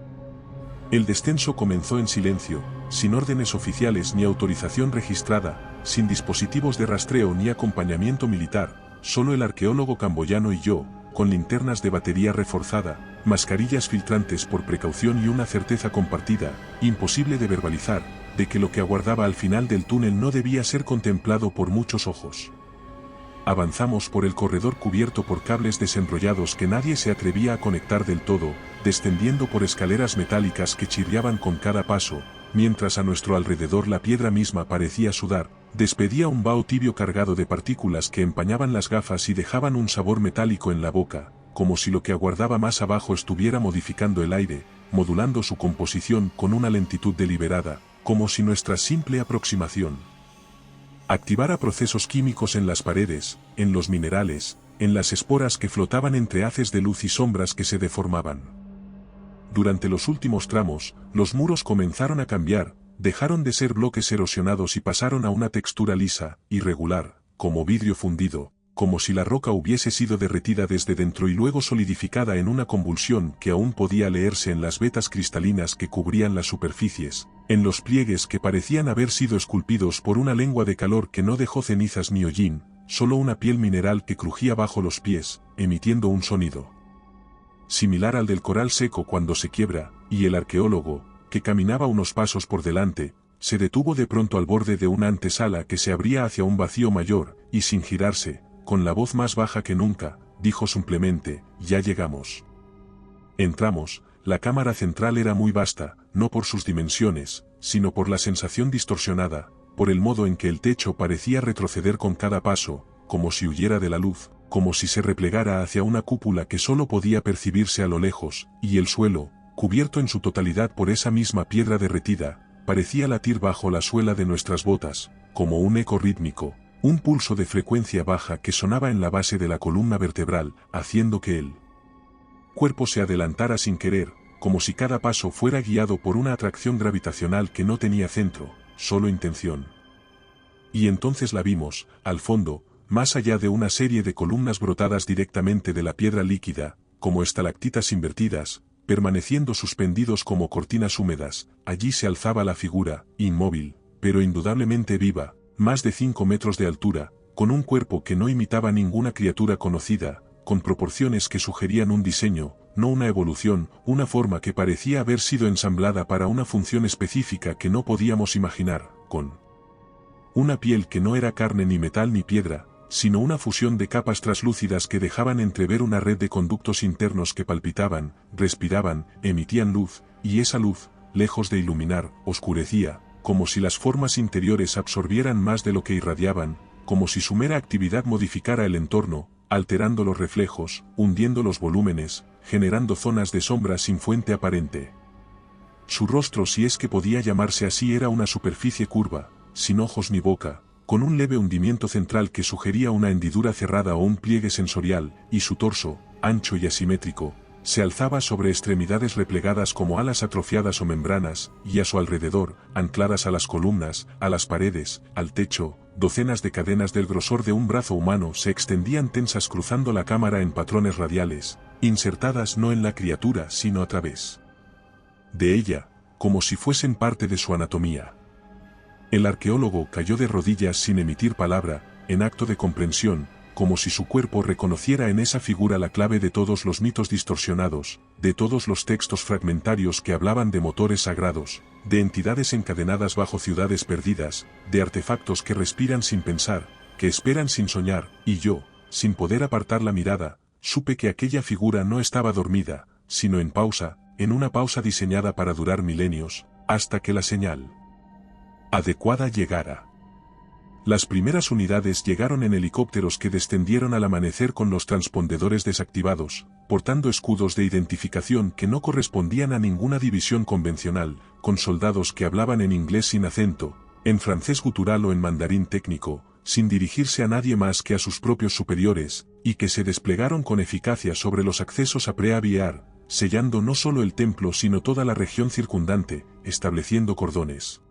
El descenso comenzó en silencio, sin órdenes oficiales ni autorización registrada, sin dispositivos de rastreo ni acompañamiento militar, solo el arqueólogo camboyano y yo, con linternas de batería reforzada, mascarillas filtrantes por precaución y una certeza compartida, imposible de verbalizar, de que lo que aguardaba al final del túnel no debía ser contemplado por muchos ojos. Avanzamos por el corredor cubierto por cables desenrollados que nadie se atrevía a conectar del todo, descendiendo por escaleras metálicas que chirriaban con cada paso, mientras a nuestro alrededor la piedra misma parecía sudar, despedía un vaho tibio cargado de partículas que empañaban las gafas y dejaban un sabor metálico en la boca, como si lo que aguardaba más abajo estuviera modificando el aire, modulando su composición con una lentitud deliberada, como si nuestra simple aproximación activara procesos químicos en las paredes, en los minerales, en las esporas que flotaban entre haces de luz y sombras que se deformaban. Durante los últimos tramos, los muros comenzaron a cambiar, dejaron de ser bloques erosionados y pasaron a una textura lisa, irregular, como vidrio fundido, como si la roca hubiese sido derretida desde dentro y luego solidificada en una convulsión que aún podía leerse en las vetas cristalinas que cubrían las superficies, en los pliegues que parecían haber sido esculpidos por una lengua de calor que no dejó cenizas ni hollín, solo una piel mineral que crujía bajo los pies, emitiendo un sonido similar al del coral seco cuando se quiebra, y el arqueólogo, que caminaba unos pasos por delante, se detuvo de pronto al borde de una antesala que se abría hacia un vacío mayor, y sin girarse, con la voz más baja que nunca, dijo simplemente: «Ya llegamos». Entramos, la cámara central era muy vasta, no por sus dimensiones, sino por la sensación distorsionada, por el modo en que el techo parecía retroceder con cada paso, como si huyera de la luz, como si se replegara hacia una cúpula que solo podía percibirse a lo lejos, y el suelo, cubierto en su totalidad por esa misma piedra derretida, parecía latir bajo la suela de nuestras botas, como un eco rítmico, un pulso de frecuencia baja que sonaba en la base de la columna vertebral, haciendo que el cuerpo se adelantara sin querer, como si cada paso fuera guiado por una atracción gravitacional que no tenía centro, solo intención. Y entonces la vimos, al fondo, más allá de una serie de columnas brotadas directamente de la piedra líquida, como estalactitas invertidas, permaneciendo suspendidos como cortinas húmedas, allí se alzaba la figura, inmóvil, pero indudablemente viva, más de 5 metros de altura, con un cuerpo que no imitaba ninguna criatura conocida, con proporciones que sugerían un diseño, no una evolución, una forma que parecía haber sido ensamblada para una función específica que no podíamos imaginar, con una piel que no era carne ni metal ni piedra, sino una fusión de capas traslúcidas que dejaban entrever una red de conductos internos que palpitaban, respiraban, emitían luz, y esa luz, lejos de iluminar, oscurecía, como si las formas interiores absorbieran más de lo que irradiaban, como si su mera actividad modificara el entorno, alterando los reflejos, hundiendo los volúmenes, generando zonas de sombra sin fuente aparente. Su rostro, si es que podía llamarse así, era una superficie curva, sin ojos ni boca, con un leve hundimiento central que sugería una hendidura cerrada o un pliegue sensorial, y su torso, ancho y asimétrico, se alzaba sobre extremidades replegadas como alas atrofiadas o membranas, y a su alrededor, ancladas a las columnas, a las paredes, al techo, docenas de cadenas del grosor de un brazo humano se extendían tensas cruzando la cámara en patrones radiales, insertadas no en la criatura sino a través de ella, como si fuesen parte de su anatomía. El arqueólogo cayó de rodillas sin emitir palabra, en acto de comprensión, como si su cuerpo reconociera en esa figura la clave de todos los mitos distorsionados, de todos los textos fragmentarios que hablaban de motores sagrados, de entidades encadenadas bajo ciudades perdidas, de artefactos que respiran sin pensar, que esperan sin soñar, y yo, sin poder apartar la mirada, supe que aquella figura no estaba dormida, sino en pausa, en una pausa diseñada para durar milenios, hasta que la señal adecuada llegara. Las primeras unidades llegaron en helicópteros que descendieron al amanecer con los transpondedores desactivados, portando escudos de identificación que no correspondían a ninguna división convencional, con soldados que hablaban en inglés sin acento, en francés gutural o en mandarín técnico, sin dirigirse a nadie más que a sus propios superiores, y que se desplegaron con eficacia sobre los accesos a Preaviar, sellando no solo el templo sino toda la región circundante, estableciendo cordones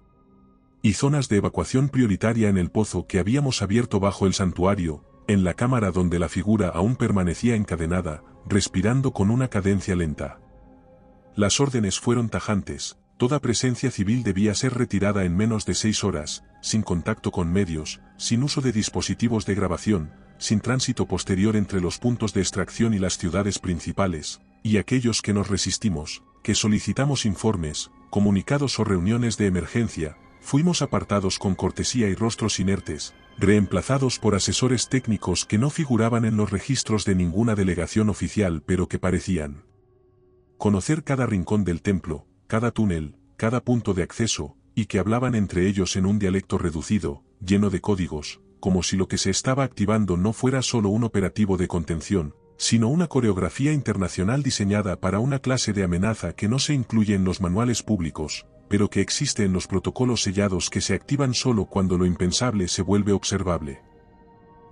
y zonas de evacuación prioritaria en el pozo que habíamos abierto bajo el santuario, en la cámara donde la figura aún permanecía encadenada, respirando con una cadencia lenta. Las órdenes fueron tajantes, toda presencia civil debía ser retirada en menos de 6 horas, sin contacto con medios, sin uso de dispositivos de grabación, sin tránsito posterior entre los puntos de extracción y las ciudades principales, y aquellos que nos resistimos, que solicitamos informes, comunicados o reuniones de emergencia, fuimos apartados con cortesía y rostros inertes, reemplazados por asesores técnicos que no figuraban en los registros de ninguna delegación oficial pero que parecían conocer cada rincón del templo, cada túnel, cada punto de acceso, y que hablaban entre ellos en un dialecto reducido, lleno de códigos, como si lo que se estaba activando no fuera solo un operativo de contención, sino una coreografía internacional diseñada para una clase de amenaza que no se incluye en los manuales públicos, pero que existe en los protocolos sellados que se activan solo cuando lo impensable se vuelve observable.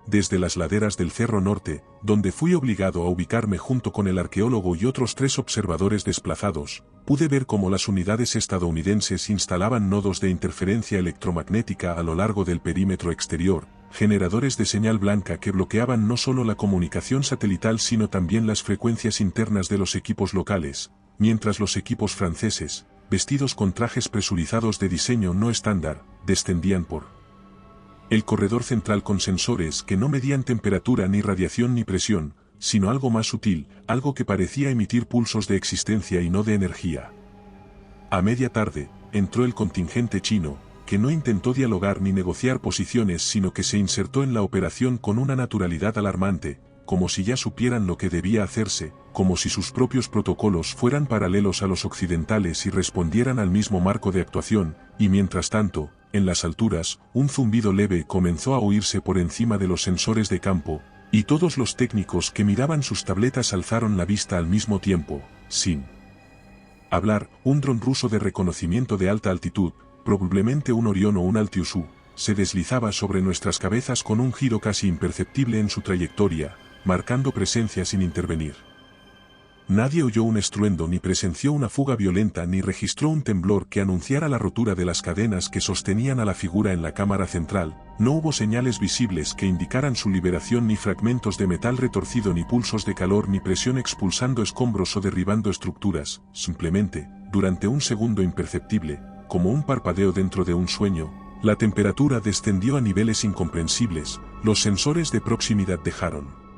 Desde las laderas del Cerro Norte, donde fui obligado a ubicarme junto con el arqueólogo y otros 3 observadores desplazados, pude ver cómo las unidades estadounidenses instalaban nodos de interferencia electromagnética a lo largo del perímetro exterior, generadores de señal blanca que bloqueaban no solo la comunicación satelital sino también las frecuencias internas de los equipos locales, mientras los equipos franceses, vestidos con trajes presurizados de diseño no estándar, descendían por el corredor central con sensores que no medían temperatura ni radiación ni presión, sino algo más sutil, algo que parecía emitir pulsos de existencia y no de energía. A media tarde, entró el contingente chino, que no intentó dialogar ni negociar posiciones sino que se insertó en la operación con una naturalidad alarmante, como si ya supieran lo que debía hacerse, como si sus propios protocolos fueran paralelos a los occidentales y respondieran al mismo marco de actuación, y mientras tanto, en las alturas, un zumbido leve comenzó a oírse por encima de los sensores de campo, y todos los técnicos que miraban sus tabletas alzaron la vista al mismo tiempo, sin hablar. Un dron ruso de reconocimiento de alta altitud, probablemente un Orión o un Altiusú, se deslizaba sobre nuestras cabezas con un giro casi imperceptible en su trayectoria, marcando presencia sin intervenir. Nadie oyó un estruendo ni presenció una fuga violenta ni registró un temblor que anunciara la rotura de las cadenas que sostenían a la figura en la cámara central, no hubo señales visibles que indicaran su liberación ni fragmentos de metal retorcido ni pulsos de calor ni presión expulsando escombros o derribando estructuras, simplemente, durante un segundo imperceptible, como un parpadeo dentro de un sueño, la temperatura descendió a niveles incomprensibles, los sensores de proximidad dejaron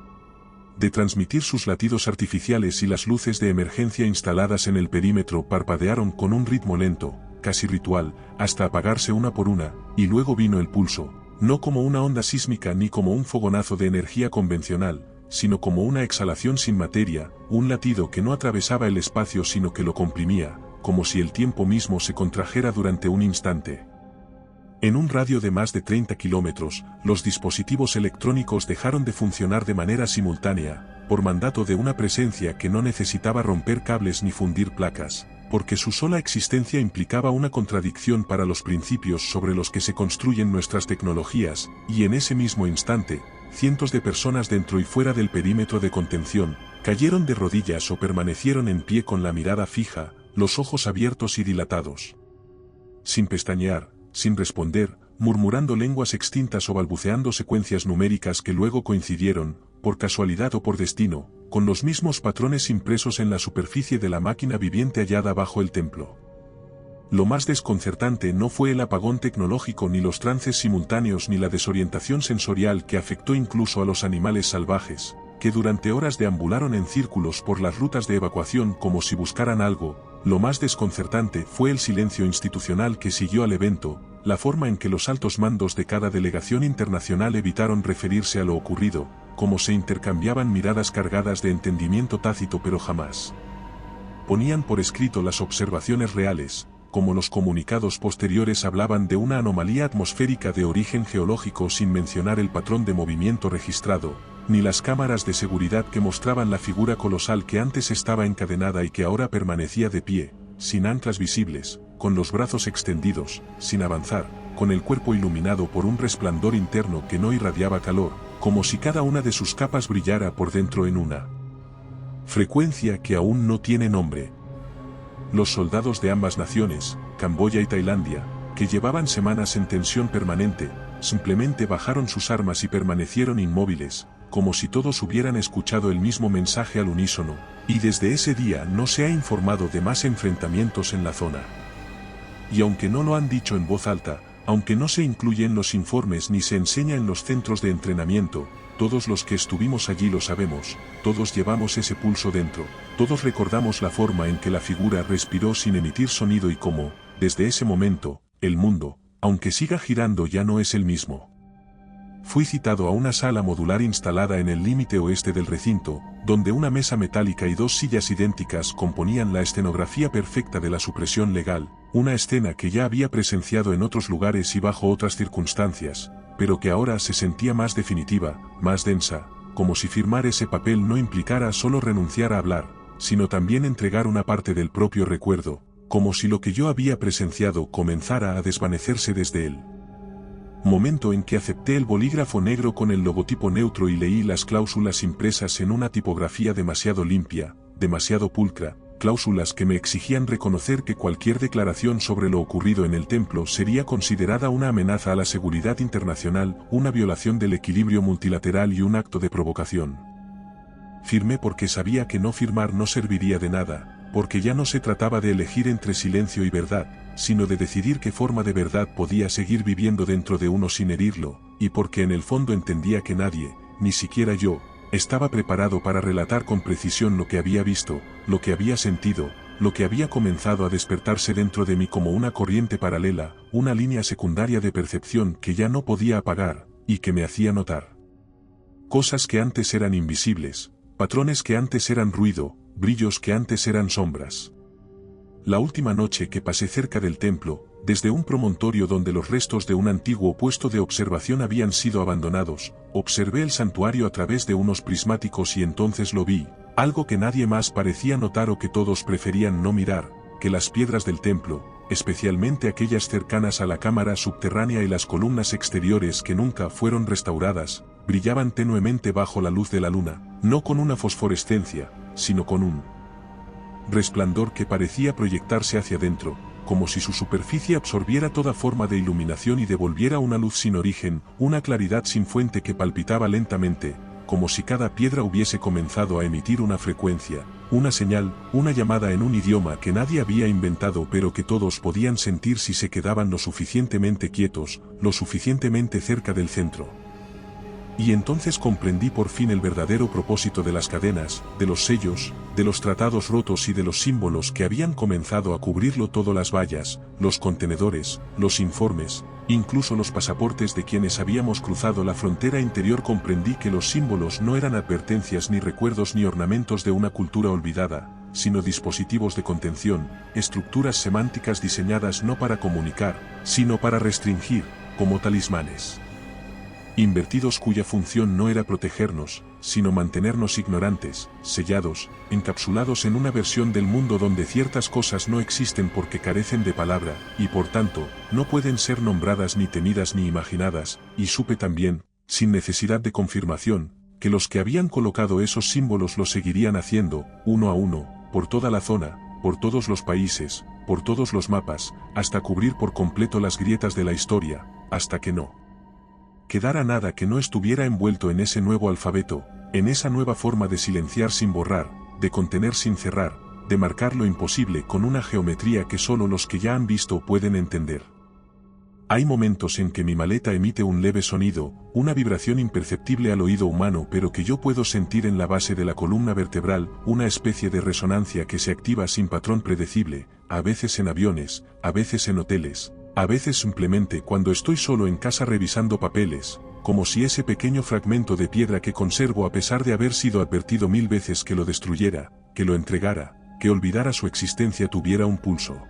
de transmitir sus latidos artificiales y las luces de emergencia instaladas en el perímetro parpadearon con un ritmo lento, casi ritual, hasta apagarse una por una, y luego vino el pulso, no como una onda sísmica ni como un fogonazo de energía convencional, sino como una exhalación sin materia, un latido que no atravesaba el espacio sino que lo comprimía, como si el tiempo mismo se contrajera durante un instante. En un radio de más de 30 kilómetros, los dispositivos electrónicos dejaron de funcionar de manera simultánea, por mandato de una presencia que no necesitaba romper cables ni fundir placas, porque su sola existencia implicaba una contradicción para los principios sobre los que se construyen nuestras tecnologías, y en ese mismo instante, cientos de personas dentro y fuera del perímetro de contención, cayeron de rodillas o permanecieron en pie con la mirada fija, los ojos abiertos y dilatados. Sin pestañear, sin responder, murmurando lenguas extintas o balbuceando secuencias numéricas que luego coincidieron, por casualidad o por destino, con los mismos patrones impresos en la superficie de la máquina viviente hallada bajo el templo. Lo más desconcertante no fue el apagón tecnológico ni los trances simultáneos ni la desorientación sensorial que afectó incluso a los animales salvajes, que durante horas deambularon en círculos por las rutas de evacuación como si buscaran algo. Lo más desconcertante fue el silencio institucional que siguió al evento, la forma en que los altos mandos de cada delegación internacional evitaron referirse a lo ocurrido, como se intercambiaban miradas cargadas de entendimiento tácito pero jamás ponían por escrito las observaciones reales, como los comunicados posteriores hablaban de una anomalía atmosférica de origen geológico sin mencionar el patrón de movimiento registrado, ni las cámaras de seguridad que mostraban la figura colosal que antes estaba encadenada y que ahora permanecía de pie, sin anclas visibles, con los brazos extendidos, sin avanzar, con el cuerpo iluminado por un resplandor interno que no irradiaba calor, como si cada una de sus capas brillara por dentro en una frecuencia que aún no tiene nombre. Los soldados de ambas naciones, Camboya y Tailandia, que llevaban semanas en tensión permanente, simplemente bajaron sus armas y permanecieron inmóviles, como si todos hubieran escuchado el mismo mensaje al unísono, y desde ese día no se ha informado de más enfrentamientos en la zona. Y aunque no lo han dicho en voz alta, aunque no se incluye en los informes ni se enseña en los centros de entrenamiento, todos los que estuvimos allí lo sabemos, todos llevamos ese pulso dentro, todos recordamos la forma en que la figura respiró sin emitir sonido y cómo, desde ese momento, el mundo, aunque siga girando ya no es el mismo. Fui citado a una sala modular instalada en el límite oeste del recinto, donde una mesa metálica y dos sillas idénticas componían la escenografía perfecta de la supresión legal, una escena que ya había presenciado en otros lugares y bajo otras circunstancias, pero que ahora se sentía más definitiva, más densa, como si firmar ese papel no implicara solo renunciar a hablar, sino también entregar una parte del propio recuerdo, como si lo que yo había presenciado comenzara a desvanecerse desde él. Momento en que acepté el bolígrafo negro con el logotipo neutro y leí las cláusulas impresas en una tipografía demasiado limpia, demasiado pulcra, cláusulas que me exigían reconocer que cualquier declaración sobre lo ocurrido en el templo sería considerada una amenaza a la seguridad internacional, una violación del equilibrio multilateral y un acto de provocación. Firmé porque sabía que no firmar no serviría de nada, porque ya no se trataba de elegir entre silencio y verdad, sino de decidir qué forma de verdad podía seguir viviendo dentro de uno sin herirlo, y porque en el fondo entendía que nadie, ni siquiera yo, estaba preparado para relatar con precisión lo que había visto, lo que había sentido, lo que había comenzado a despertarse dentro de mí como una corriente paralela, una línea secundaria de percepción que ya no podía apagar, y que me hacía notar Cosas que antes eran invisibles, patrones que antes eran ruido, brillos que antes eran sombras. La última noche que pasé cerca del templo, desde un promontorio donde los restos de un antiguo puesto de observación habían sido abandonados, observé el santuario a través de unos prismáticos y entonces lo vi, algo que nadie más parecía notar o que todos preferían no mirar, que las piedras del templo, especialmente aquellas cercanas a la cámara subterránea y las columnas exteriores que nunca fueron restauradas, brillaban tenuemente bajo la luz de la luna, no con una fosforescencia, sino con un resplandor que parecía proyectarse hacia adentro, como si su superficie absorbiera toda forma de iluminación y devolviera una luz sin origen, una claridad sin fuente que palpitaba lentamente, como si cada piedra hubiese comenzado a emitir una frecuencia, una señal, una llamada en un idioma que nadie había inventado pero que todos podían sentir si se quedaban lo suficientemente quietos, lo suficientemente cerca del centro. Y entonces comprendí por fin el verdadero propósito de las cadenas, de los sellos, de los tratados rotos y de los símbolos que habían comenzado a cubrirlo todo: las vallas, los contenedores, los informes, incluso los pasaportes de quienes habíamos cruzado la frontera interior. Comprendí que los símbolos no eran advertencias ni recuerdos ni ornamentos de una cultura olvidada, sino dispositivos de contención, estructuras semánticas diseñadas no para comunicar, sino para restringir, como talismanes invertidos cuya función no era protegernos, sino mantenernos ignorantes, sellados, encapsulados en una versión del mundo donde ciertas cosas no existen porque carecen de palabra, y por tanto, no pueden ser nombradas ni temidas ni imaginadas, y supe también, sin necesidad de confirmación, que los que habían colocado esos símbolos lo seguirían haciendo, uno a uno, por toda la zona, por todos los países, por todos los mapas, hasta cubrir por completo las grietas de la historia, hasta que no quedara nada que no estuviera envuelto en ese nuevo alfabeto, en esa nueva forma de silenciar sin borrar, de contener sin cerrar, de marcar lo imposible con una geometría que solo los que ya han visto pueden entender. Hay momentos en que mi maleta emite un leve sonido, una vibración imperceptible al oído humano pero que yo puedo sentir en la base de la columna vertebral, una especie de resonancia que se activa sin patrón predecible, a veces en aviones, a veces en hoteles, a veces simplemente cuando estoy solo en casa revisando papeles, como si ese pequeño fragmento de piedra que conservo a pesar de haber sido advertido 1000 veces que lo destruyera, que lo entregara, que olvidara su existencia tuviera un pulso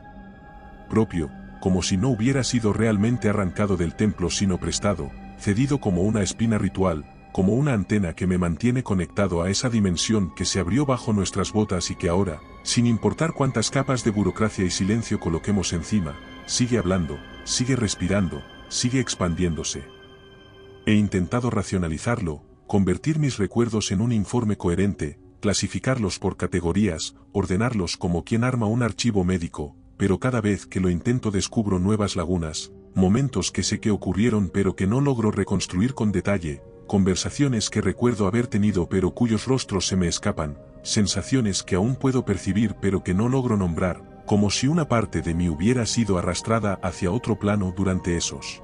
propio, como si no hubiera sido realmente arrancado del templo sino prestado, cedido como una espina ritual, como una antena que me mantiene conectado a esa dimensión que se abrió bajo nuestras botas y que ahora, sin importar cuántas capas de burocracia y silencio coloquemos encima, sigue hablando, sigue respirando, sigue expandiéndose. He intentado racionalizarlo, convertir mis recuerdos en un informe coherente, clasificarlos por categorías, ordenarlos como quien arma un archivo médico, pero cada vez que lo intento descubro nuevas lagunas, momentos que sé que ocurrieron pero que no logro reconstruir con detalle, conversaciones que recuerdo haber tenido pero cuyos rostros se me escapan, sensaciones que aún puedo percibir pero que no logro nombrar, como si una parte de mí hubiera sido arrastrada hacia otro plano durante esos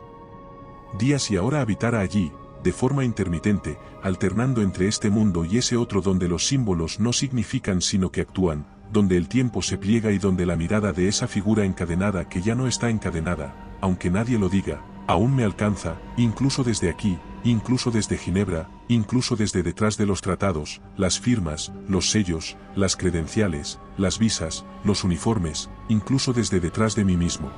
días y ahora habitara allí, de forma intermitente, alternando entre este mundo y ese otro donde los símbolos no significan sino que actúan, donde el tiempo se pliega y donde la mirada de esa figura encadenada que ya no está encadenada, aunque nadie lo diga, aún me alcanza, incluso desde aquí, incluso desde Ginebra, incluso desde detrás de los tratados, las firmas, los sellos, las credenciales, las visas, los uniformes, incluso desde detrás de mí mismo.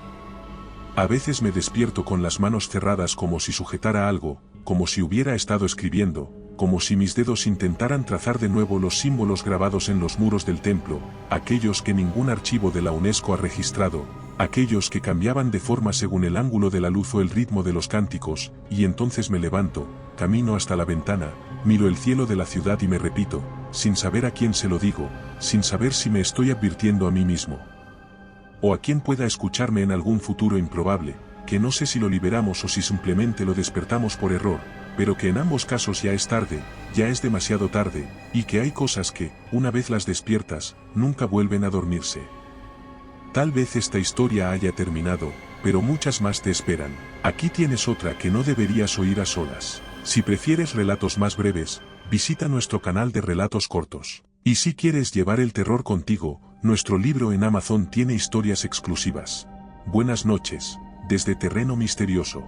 A veces me despierto con las manos cerradas como si sujetara algo, como si hubiera estado escribiendo, como si mis dedos intentaran trazar de nuevo los símbolos grabados en los muros del templo, aquellos que ningún archivo de la UNESCO ha registrado, aquellos que cambiaban de forma según el ángulo de la luz o el ritmo de los cánticos, y entonces me levanto, camino hasta la ventana, miro el cielo de la ciudad y me repito, sin saber a quién se lo digo, sin saber si me estoy advirtiendo a mí mismo o a quien pueda escucharme en algún futuro improbable, que no sé si lo liberamos o si simplemente lo despertamos por error, pero que en ambos casos ya es tarde, ya es demasiado tarde, y que hay cosas que, una vez las despiertas, nunca vuelven a dormirse. Tal vez esta historia haya terminado, pero muchas más te esperan. Aquí tienes otra que no deberías oír a solas. Si prefieres relatos más breves, visita nuestro canal de relatos cortos. Y si quieres llevar el terror contigo, nuestro libro en Amazon tiene historias exclusivas. Buenas noches, desde Terreno Misterioso.